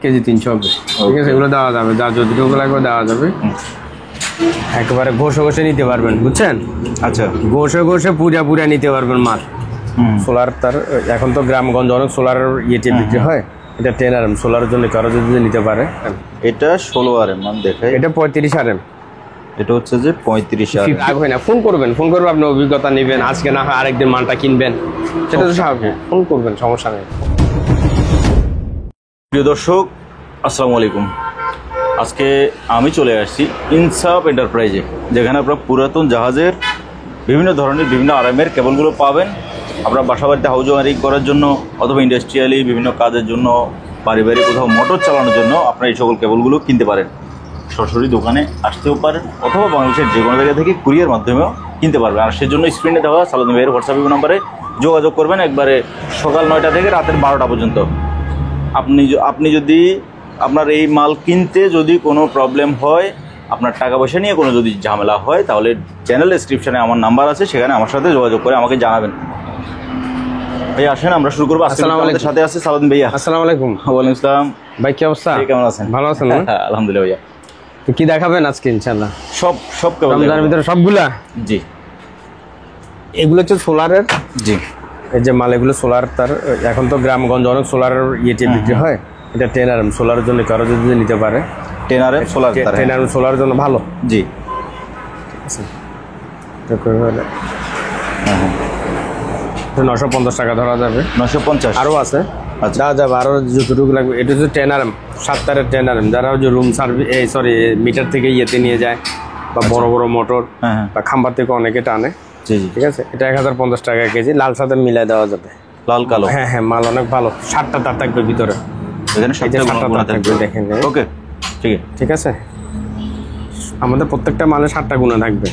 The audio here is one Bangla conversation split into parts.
কেজি 300 হবে, ঠিক আছে? এগুলো দেওয়া যাবে, যা যতটুকু লাগবে দেওয়া যাবে। একেবারে ঘষে ঘষে নিতে পারবেন, বুঝছেন? আচ্ছা, ঘষে ঘষে পুরা নিতে পারবেন মাল। সোলার তার এখন তো গ্রামগঞ্জ অনেক সোলারের ইয়েতে বিক্রি হয়। এটা 10 RM সোলারের জন্য কারো যদি নিতে পারে। এটা 16 RM মান দেখাই, এটা 35 RM। এটা হচ্ছে যে 35 RM। রাগ হয় না, ফোন করবেন আপনি অভিজ্ঞতা নেবেন, আজকে না হয় আরেকদিন মালটা কিনবেন, সেটা তো স্বাভাবিক। ফোন করবেন, সমস্যা নেই। প্রিয় দর্শক, আসসালামু আলাইকুম। আজকে আমি চলে আসছি ইনসাফ এন্টারপ্রাইজে, যেখানে আপনারা পুরাতন জাহাজের বিভিন্ন ধরনের বিভিন্ন আরামের কেবলগুলো পাবেন। আপনার বাসা বাড়িতে হাউস ওয়ারিং করার জন্য অথবা ইন্ডাস্ট্রিয়ালি বিভিন্ন কাজের জন্য, পারিবারিক কোথাও মোটর চালানোর জন্য আপনারা এই সকল কেবলগুলো কিনতে পারেন। সরাসরি দোকানে আসতেও পারেন অথবা বাংলাদেশের যে কোনো জায়গা থেকে কুরিয়ার মাধ্যমেও কিনতে পারবেন। আর সেজন্য স্ক্রিনে দেওয়া সালাউদ্দিন ভাইয়ের হোয়াটসঅ্যাপ নাম্বারে যোগাযোগ করবেন, একবারে সকাল 9টা থেকে রাতের 12টা পর্যন্ত। আপনি যদি আপনার এই মাল কিনতে যদি কোনো প্রবলেম হয়, আপনার টাকা পয়সা নিয়ে কোনো যদি ঝামেলা হয়, তাহলে চ্যানেল ডেসক্রিপশনে আমার নাম্বার আছে, সেখানে আমার সাথে যোগাযোগ করে আমাকে জানাবেন। ভাই আসেন, আমরা শুরু করবো। আমাদের সাথে আছে সালাউদ্দিন ভাইয়া। আসসালামু আলাইকুম। ওয়ালাইকুম আসসালাম ভাই, কি অবস্থা? কেমন আছেন? ভালো আছেন? আলহামদুলিল্লাহ ভাইয়া। তো কি দেখাবেন আজকে ইনশাআল্লাহ? সব কেবল রমজানের ভিতরে সবগুলা? জি, এগুলো হচ্ছে সোলারের। জি, এই যে মাল, এগুলো সোলার তার এখন তো গ্রামগঞ্জ অনেক সোলারের ইয়েতে বিক্রি হয়। এটা 10 RM সোলারের জন্য কারো যদি নিতে পারে। 10 RM সোলার, 10 RM সোলারের জন্য ভালো। জি, ঠিক আছে। 950 টাকা ধরা যাবে। 950 আরও আছে, আচ্ছা, দেওয়া যাবে আরও যতটুকু লাগবে। এটা হচ্ছে 10 RM, 7 তারের 10 RM, যারা যে রুম সার্ভিস মিটার থেকে ইয়েতে নিয়ে যায়, বা বড় বড় মোটর বা খাম্বার থেকে অনেকে টানে। জি জি, ঠিক আছে। এটা 1050 টাকা কেজি, লাল সাথে মিলাই দেওয়া যাবে। লাল কালো? হ্যাঁ, মাল অনেক ভালো। 7টা তার থাকবে ভিতরে, এখানে 7টা গুণা থাকবে, দেখেন। ওকে, ঠিক আছে। আমাদের প্রত্যেকটা মালে 7টা গুণা থাকবে।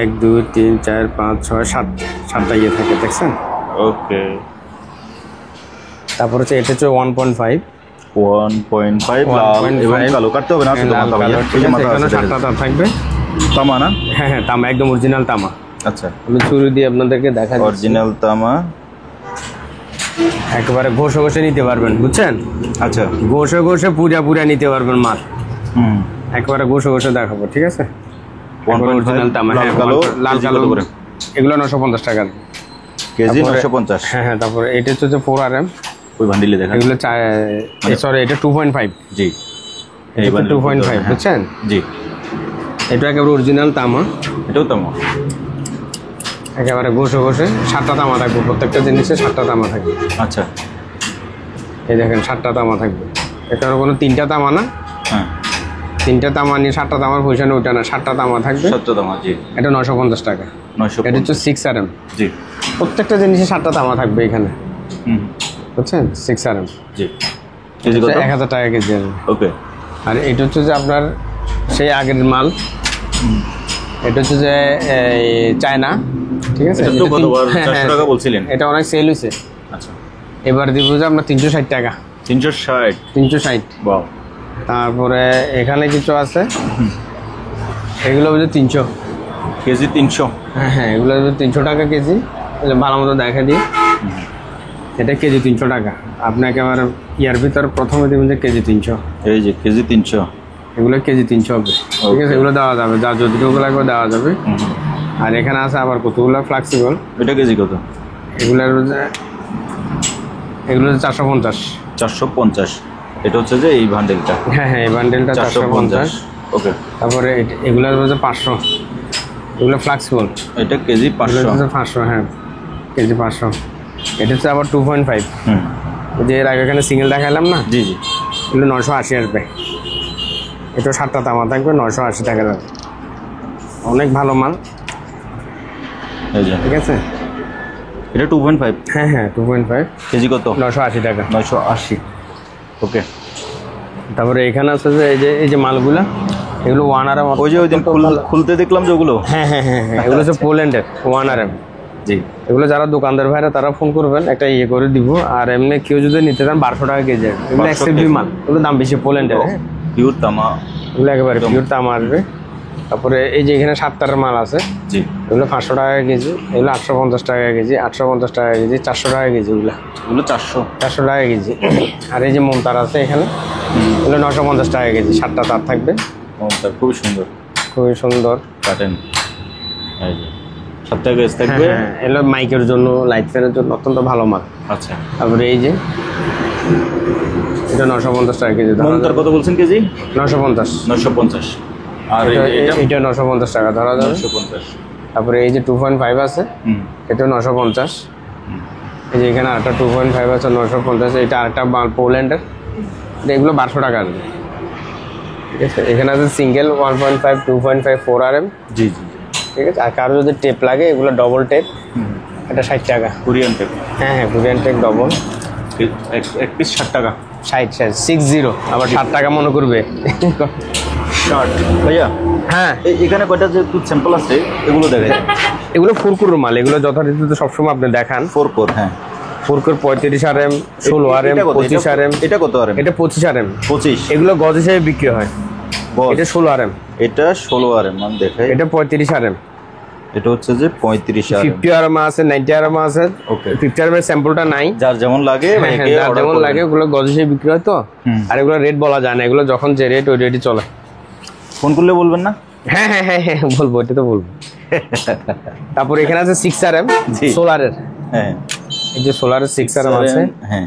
1 2 3 4 5 6 7টা ইয়ে থাকে, দেখছেন? ওকে। তারপর হচ্ছে এটা হচ্ছে 1.5 লাল এবং কালো। কাটতে হবে না? এখানে 7টা তার থাকবে। তামা না? হ্যাঁ, তামা, একদম অরিজিনাল তামা। আচ্ছা, আমি ছুরি দিয়ে আপনাদেরকে দেখাচ্ছি। অরিজিনাল তামা, একেবারে ঘষে ঘষে নিতে পারবেন, বুঝছেন? আচ্ছা, ঘষে ঘষে পুরা নিতে পারবেন মাল। একেবারে ঘষে ঘষে দেখাবো, ঠিক আছে? অরিজিনাল তামা, লাল কালো করে। এগুলো 950 টাকা কেজি, 950। হ্যাঁ, তারপরে এটা হচ্ছে 4 RM। ওই বান্ডিলে দেখেন, এগুলো সরি, এটা 2.5। জি, এই 2.5, বুঝছেন? জি, এটা একেবারে অরিজিনাল তামা। এটাও তামা। একেবারে ঘষে ঘষে 7টা তামা থাকবে, প্রত্যেকটা জিনিসে 7টা তামা থাকবে। আচ্ছা, এই দেখেন 7টা তামা থাকবে। এটা কোনো 3টা তামা না। হ্যাঁ, 3টা তামা নিয়ে 7টা তামার পয়সা নেই, ওটা না, 7টা তামা থাকবে। 7টা তামা, জি। এটা 950 টাকা। 950। এটা হচ্ছে 6 RM। জি, প্রত্যেকটা জিনিসে 7টা তামা থাকবে এখানে, বুঝছেন? 6 RM। জি, কেজি কত? 1000 টাকা কেজি। ওকে। আর এটা হচ্ছে যে আপনার সেই আগের মাল। এটা হচ্ছে যে চায়না, ঠিক আছে? এটা তো কতবার 400 টাকা বলছিলেন? এটা অনেক সেল হয়েছে। আচ্ছা, এবার দিব যে আপনার 360 টাকা। 360? বাহ। তারপরে এখানে কিছু আছে, এগুলো হচ্ছে 300 কেজি। 300? হ্যাঁ, এগুলো হচ্ছে 300 টাকা কেজি। ভালো মতো দেখা দিই। এটা কেজি 300 টাকা। আপনাকে আমার ইয়ার ভিতর প্রথমে দেবেন যে কেজি 300। এই যে কেজি 300, এগুলো কেজি 300 হবে, ঠিক আছে? এগুলো দেওয়া যাবে, যা যতটুকু লাগবে দেওয়া যাবে। আর এখানে আছে আবার কতগুলো ফ্লেক্সিবল। এটা কেজি কত? এগুলোর 450। 450? এটা হচ্ছে যে এই বান্ডেলটা? হ্যাঁ, এই বান্ডেলটা 450। ওকে। তারপরে এগুলোর হচ্ছে 500। এগুলো ফ্লেক্সিবল। এটা কেজি 500? 500, হ্যাঁ, কেজি 500। এটা হচ্ছে আবার 2.5। যে এর আগে এখানে সিঙ্গেল দেখালাম না? জি জি। এগুলো 980 আসবে। এটা 7টা তামা থাকবে, 980 টাকা লাগবে। অনেক ভালো মাল, ঠিক আছে? এটা 2.5? হ্যাঁ, 2.5। কেজি কত? 980 টাকা। 980, ওকে। তারপরে এখানে আছে যে এই যে মালগুলা, এগুলো 1 RM। ওই যে ওই দিন খুলতে দেখলাম যে ওগুলো। হ্যাঁ, এগুলো হচ্ছে পোল্যান্ডের 1 RM। জি, এগুলো যারা দোকানদার ভাইরা তারা ফোন করবেন, একটা ইয়ে করে দিব। আর এমনি কেউ যদি নিতে চান 1200 টাকা কেজি। এগুলো এক্সএফবি মাল, এগুলো দাম বেশি, পোল্যান্ডের। পিওর তামা, এগুলো একেবারে পিওর তামা আসবে। তারপরে এই যে এখানে 7 তারের মাল আছে, জি, এগুলো 500 টাকা কেজি, এগুলো 850 টাকা কেজি, 850 টাকা কেজি, 400 টাকা কেজি, এগুলো 400 টাকা কেজি। আর এই যে মোমতার আছে এখানে, এগুলো 950 টাকা কেজি, 7টা তার থাকবে, খুবই সুন্দর, খুবই সুন্দর কাটেন। এই যে 7 টাকা কেজি থাকবে। হ্যাঁ, এগুলো মাইকের জন্য, লাইট ফ্যানের জন্য অত্যন্ত ভালো মাল। আচ্ছা, তারপরে এই যে এটা 950 টাকা কেজি, মোমতার কত বলছেন কেজি? 950। 950। আর এটা 950 টাকা ধরা যাবে। 950। তারপরে এই যে 2.5 আছে, এটা 950। এই যে এখানে আরেকটা 2.5 আছে, 950। এটা আরেকটা মাল পোল্যান্ডের, এগুলো 1200 টাকা আসবে। ঠিক আছে, এখানে আছে সিঙ্গেল 1.5, 2.5, 4 RM। জি জি, ঠিক আছে। আর কারো যদি টেপ লাগে, এগুলো ডবল টেপ, এটা 60 টাকা। Korean tape. হ্যাঁ, কোরিয়ান টেপ ডবল, এক পিস 60 টাকা। 60, আবার 60 টাকা মনে করবে। 60 ভাইয়া। হ্যাঁ, এখানে কয়টা যে স্যাম্পল আছে এগুলো দেখা যায়? এগুলো ফুরকুর মাল, এগুলো যথারীতিতে সবসময় আপনি দেখান। 4 হ্যাঁ, ফুরকুর 35 RM, 16 RM, 25 RM। এটা কত RM? এটা 25 RM। 25। এগুলো গজ হিসেবে বিক্রি হয়। এটা 16 RM। এটা 16 RM, মানে দেখাই। এটা 35 RM। এটা হচ্ছে যে 35 RM। 50 RM আছে, 90 RM আছে। ওকে, 50 RM এর স্যাম্পলটা নাই, যার যেমন লাগে যার যেমন লাগে, ওগুলো গজ হিসেবে বিক্রি হয় তো। আর এগুলো রেট বলা যায় না, এগুলো যখন যে রেট ওই রেটই চলে। ফোন করলে বলবেন না? হ্যাঁ হ্যাঁ হ্যাঁ হ্যাঁ, বলবো, এটা তো বলবো। তারপর এখানে আছে 6 RM সোলারের। হ্যাঁ, এই যে সোলারের 6 RM আছে। হ্যাঁ,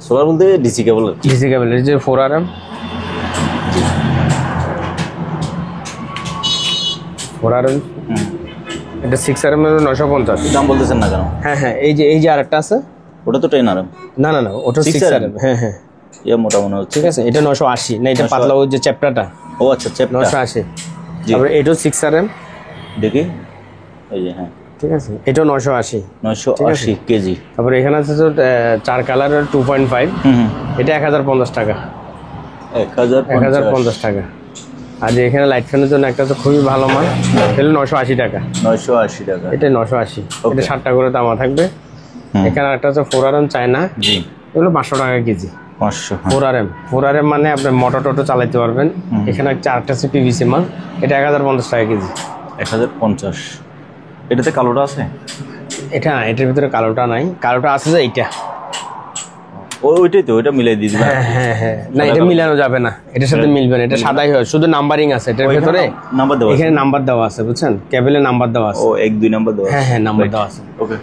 সোলার বলতে ডিসি কেবল। ডিসি কেবল। এই যে 4 RM, 4 RM। এটা 6 RM এর 950। দাম বলতেছেন না কেন? হ্যাঁ হ্যাঁ, এই যে আরেকটা আছে, ওটা তো 10 RM। না না না, ওটা 6 RM। হ্যাঁ হ্যাঁ, ইয়া মোটা মনে হচ্ছে। ঠিক আছে। এটা 980 না, এটা পাতলা, ওই যে চ্যাপ্টারটা। ও আচ্ছা, চ্যাপ্টার 980। তারপরে এটাও 6 RM। দেখি, এই যে, হ্যাঁ, ঠিক আছে, এটাও 980। 980 কেজি। তারপরে এখানে আছে তো 4 কালারের 2.5, এটা 1050 টাকা। 1050 টাকা। আর যে এখানে লাইট ফ্যানের জন্য একটা তো খুবই ভালো মাল, এটা 980 টাকা। 980 টাকা। এটা 980। এটা 60 টাকা করে দামা থাকবে। এখানে একটা আছে 4 RM চায়না, জি, এগুলো 500 টাকা কেজি। 500। 4 RM মানে আপনি মোটর টোটো চালাতে পারবেন। এখানে চারটা আছে PVC মাল, এটা 1050 টাকা কেজি। 1050। এটাতে কালোটা আছে? এটার ভিতরে কালোটা নাই, কালোটা আছে যে এইটা। ওইটাই তো, ওইটা মিলাই দিয়ে দিবেন। হ্যাঁ হ্যাঁ হ্যাঁ, না এটা মিলানো যাবে না, এটার সাথে মিলবে না, এটা সাদাই হয়, শুধু নাম্বারিং আছে এটার ভিতরে। নাম্বার দেওয়া আছে? এখানে নাম্বার দেওয়া আছে, বুঝছেন, কেবলে নাম্বার দেওয়া আছে। ও, 1 2 নাম্বার দেওয়া আছে। হ্যাঁ হ্যাঁ, নাম্বার দেওয়া আছে। ওকে।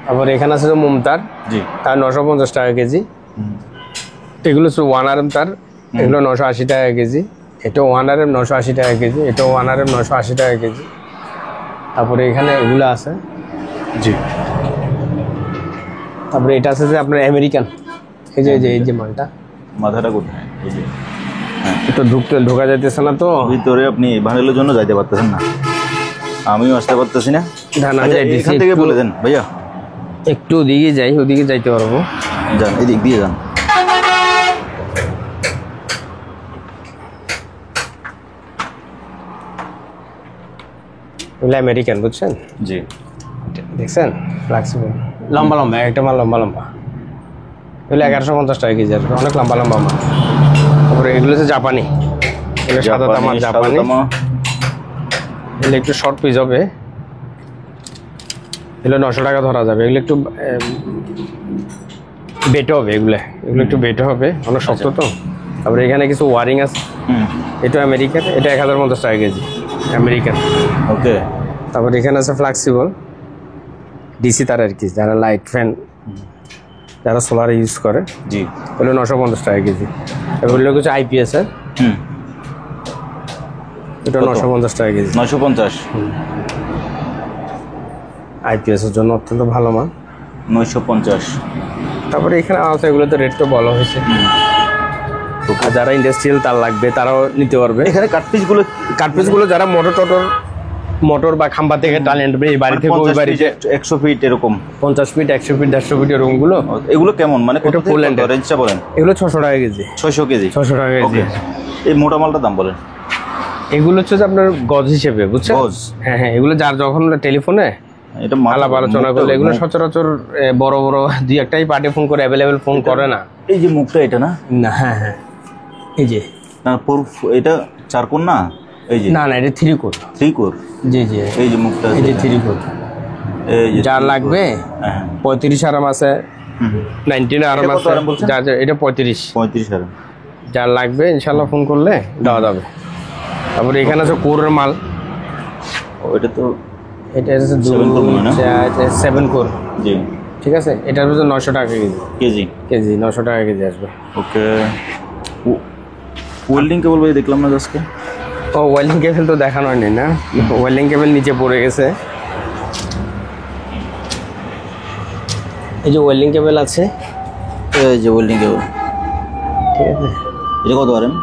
তারপর এখানে আছে যে মোমতার, জি, তার 950 টাকা কেজি। এগুলো হচ্ছে 1 RM তার, এগুলো 980 টাকা কেজি। এটাও 1 RM 980 টাকা কেজি, এটাও 1 RM 980 টাকা কেজি। তারপরে এখানে এগুলো আছে। জি। তারপরে এটা আছে যে আপনার আমেরিকান, এই যে মালটা। মাথাটা কোথায়? এই যে, হ্যাঁ, একটু ঢোকা যাইতেছে না তো ভিতরে। আপনি ভাঙালের জন্য যাইতে পারতেছেন না, আমিও আসতে পারতেছি না। আচ্ছা, এখান থেকে বলে দেন ভাইয়া, একটু ওদিকে যাই, ওদিকে যাইতে পারবো। যান, এদিক দিয়ে যান। এগুলো আমেরিকান, বুঝছেন, জি, দেখছেন, ফ্লেক্সিবল, লম্বা লম্বা, একটা মাল লম্বা লম্বা। এগুলো 1150 টাকা কেজি, আর অনেক লম্বা লম্বা মাল। তারপরে এগুলো হচ্ছে জাপানি, এগুলো সাদা তামা জাপানি। এগুলো একটু শর্ট পিস হবে, এগুলো 900 টাকা ধরা যাবে। এগুলো একটু বেটে হবে, এগুলো একটু বেটে হবে, অনেক শক্ত তো। তারপরে এখানে কিছু ওয়ারিং আছে, এটা আমেরিকান, এটা 1050 টাকা কেজি, আমেরিকান। ওকে। তারপরে এখানে আছে ফ্লেক্সিবল ডিসি তার, আর কি, যারা লাইট ফ্যান, যারা সোলার ইউজ করে, জি, এগুলো 950 টাকা কেজি। এগুলো কিছু IPS এর, এটা 950 টাকা কেজি। 950। IPS এর জন্য অত্যন্ত ভালো মাল। 950। তারপরে এখানে আছে, এগুলো তো রেট তো বলা হয়েছে। আর যারা ইন্ডাস্ট্রিয়াল তার লাগবে তারাও নিতে পারবে। এখানে কাঠপিসগুলো যারা মোটর বা খাম্বা থেকে টালেন্ট, এই বাড়ি থেকে ওই বাড়িতে 100 ফিট এরকম, 50 ফিট, 100 ফিট, 150 ফিট এরকমগুলো। এগুলো কেমন, মানে এটা পোল্যান্ডের রেঞ্জটা বলেন? এগুলো 600 টাকা কেজি। 600 কেজি? 600 টাকা কেজি। এই মোটা মালটার দাম বলেন? এগুলো হচ্ছে যে আপনার গজ হিসেবে, বুঝছেন। গজ? হ্যাঁ হ্যাঁ, এগুলো যার যখন টেলিফোনে এটা আলাপ আলোচনা করলে, এগুলো সচরাচর বড় বড় 2-1টাই পার্টি ফোন করে, অ্যাভেলেবেল ফোন করে না। এই যে মুখটা, এটা না? না, হ্যাঁ হ্যাঁ, এই যে না, এটা 4 কোণ না? এই যে না না, এটা 3 কোর। 3 কোর। জি জি, এই যে মুখটা এই যে 3 কোর। এই যে যার লাগবে হ্যাঁ 35 আরাম আছে, 19 আরাম এটা কত আছে। আরাম বলছেন? এটা 35। 35 হাজার। যার লাগবে ইনশাল্লাহ ফোন করলে দেওয়া যাবে। তারপরে এখানে আছে কোরের মাল। ওইটা তো এটা হচ্ছে 7 কোর মনে হয় না? 7 কোর। জি ঠিক আছে, এটার ভিতরে 900 টাকা কেজি। কেজি। কেজি 900 টাকা কেজি আসবে। ওকে। ওয়েল্ডিং কেবল ভাই দেখলাম না আজকে। ও ওয়েল্ডিং কেবল তো দেখানো হয়নি না, ওয়েল্ডিং কেবল নিচে পড়ে গেছে। এই যে ওয়েল্ডিং কেবল আছে, এই যে ওয়েল্ডিং কেবল, ঠিক আছে। এটা কত আরএম?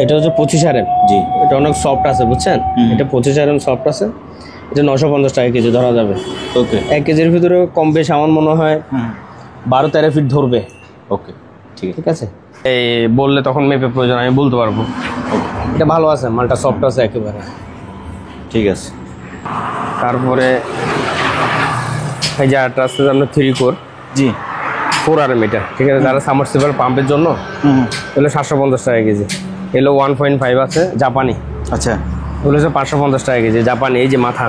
এটা হচ্ছে 25 আরএম। জি। এটা অনেক সফট আছে বুঝছেন, এটা 25 আরএম সফট আছে। এটা 950 টাকা কেজি ধরা যাবে। ওকে। 1 কেজির ভিতরে কম বেশ আমার মনে হয় 12-13 ফিট ধরবে। ওকে ঠিক আছে। ঠিক আছে, এই বললে তখন মেপে প্রয়োজন আমি বলতে পারবো। এটা ভালো আছে, মালটা সফট আছে একেবারে। ঠিক আছে। তারপরে এই যে আরটা আছে আপনার 3 কোর। জি 4 আরএম এটা, ঠিক আছে। যারা সাবমার্সিবল পাম্পের জন্য তাহলে 750 টাকা কেজি। এগুলো 1.5 আছে জাপানি, আচ্ছা। এগুলো হচ্ছে 550 টাকা কেজি জাপানি। এই যে মাথা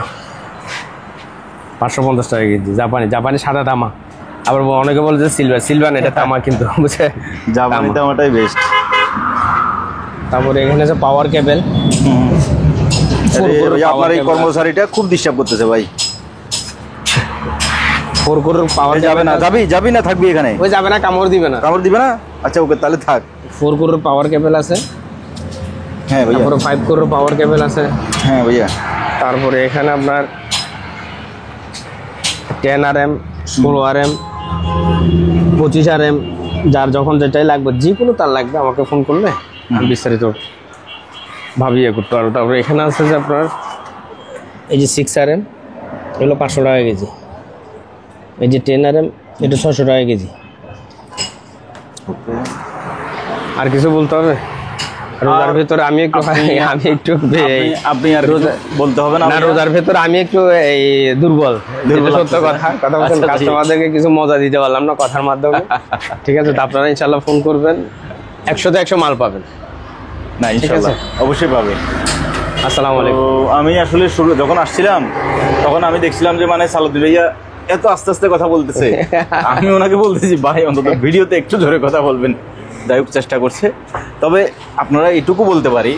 550 টাকা কেজি জাপানি। জাপানি সাদা তামা, আবার অনেকে বলে যে সিলভার। সিলভার এটা তামা কিন্তু বুঝছে, জাপানি তামাটাই বেস্ট। তারপরে এখানে আছে পাওয়ার কেবল। আপনার এই কর্মচারীটা খুব ডিস্টার্ব করতেছে ভাই। 4 কোরের পাওয়ার যাবে না, যাবি না, থাকবি এখানে। ওই যাবে না, কামড় দিবে না। কামড় দিবে না? আচ্ছা ওকে তাহলে থাক। 4 কোরের পাওয়ার কেবল আছে। হ্যাঁ ভাইয়া। তারপরে 5 কোরের পাওয়ার কেবল আছে। হ্যাঁ ভাইয়া। তারপরে এখানে আপনার 10 আরএম, 16 আরএম, 25 আরএম, যার যখন যেটাই লাগবে, যে কোনো তার লাগবে আমাকে ফোন করলে আমি বিস্তারিত ভাবিয়ে করতে পারবো। তারপরে এখানে আছে যে আপনার এই যে 6 আরএম, এগুলো 500 টাকা কেজি। এই যে 10 আরএম, এটা 600 টাকা কেজি। আর কিছু বলতে হবে? রোজার ভেতরে আমি একটু আপনি আর বলতে হবে না। রোজার ভেতরে আমি একটু এই দুর্বল, সত্য কথা বলছেন। কাস্টমারদেরকে কিছু মজা দিতে পারলাম না কথার মাধ্যমে। ঠিক আছে, তো আপনারা ইনশাল্লাহ ফোন করবেন, 100তে 100 মাল পাবেন। না ইনশাল্লাহ অবশ্যই পাবে। আসসালামু আলাইকুম। আমি আসলে শুরু যখন আসছিলাম তখন আমি দেখছিলাম যে মানে সালাউদ্দিন ভাইয়া এত আস্তে আস্তে কথা বলতেছে। আমি ওনাকে বলতেছি ভাই অন্তত ভিডিওতে একটু জোরে কথা বলবেন। যাই হোক চেষ্টা করছে। তবে আপনারা এটুকু বলতে পারি,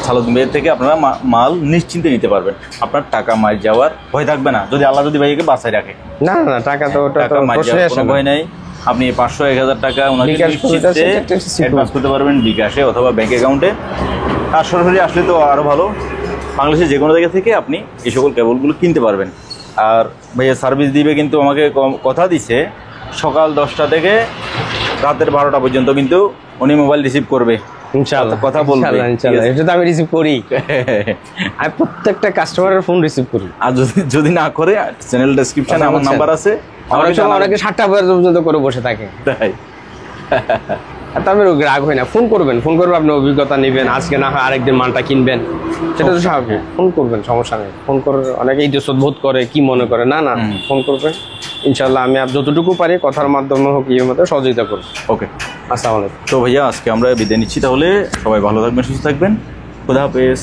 সালাউদ্দিন ভাইয়ের থেকে আপনারা মাল নিশ্চিন্তে নিতে পারবেন। আপনার টাকা মার যাওয়ার ভয় থাকবে না, যদি আল্লাহ যদি ভাইকে বাঁচায় রাখে। না না, টাকা তো টাকা মার যাওয়ার কোনো ভয় নাই। আপনি 500-1000 টাকা ওনাকে অ্যাডভান্স করতে পারবেন বিকাশে অথবা ব্যাংক অ্যাকাউন্টে। আর সরাসরি আসলে তো আরও ভালো, বাংলাদেশের যে কোনো জায়গা থেকে আপনি এই সকল কেবলগুলো কিনতে পারবেন। আর ভাইয়া সার্ভিস দিবে, কিন্তু আমাকে কথা দিছে সকাল 10টা থেকে রাতের 12টা পর্যন্ত কিন্তু উনি মোবাইল রিসিভ করবে। ইনশাআল্লাহ কথা বলবে। ইনশাআল্লাহ এটা তো আমি রিসিভ করি। আমি প্রত্যেকটা কাস্টমারের ফোন রিসিভ করি। আর যদি না করে, চ্যানেল ডেসক্রিপশনে আমার নাম্বার আছে। অনেকে 7টা পর্যন্ত করে বসে থাকে, তাই তারপরে রাগ হয় না। ফোন করবেন, আপনি অভিজ্ঞতা নেবেন, আজকে না হয় আরেকদিন মালটা কিনবেন, সেটা তো স্বাভাবিক। ফোন করবেন, সমস্যা নেই। ফোন করে অনেকে ইজ্জত বোধ করে, কি মনে করে, না না ফোন করবেন। ইনশাল্লাহ আমি আর যতটুকু পারি কথার মাধ্যমে হোক ইয়ের মধ্যে সহযোগিতা করব। ওকে, আসসালামু আলাইকুম। তো ভাইয়া আজকে আমরা বিদায় নিচ্ছি। তাহলে সবাই ভালো থাকবেন, সুস্থ থাকবেন। খুদা হাফেজ।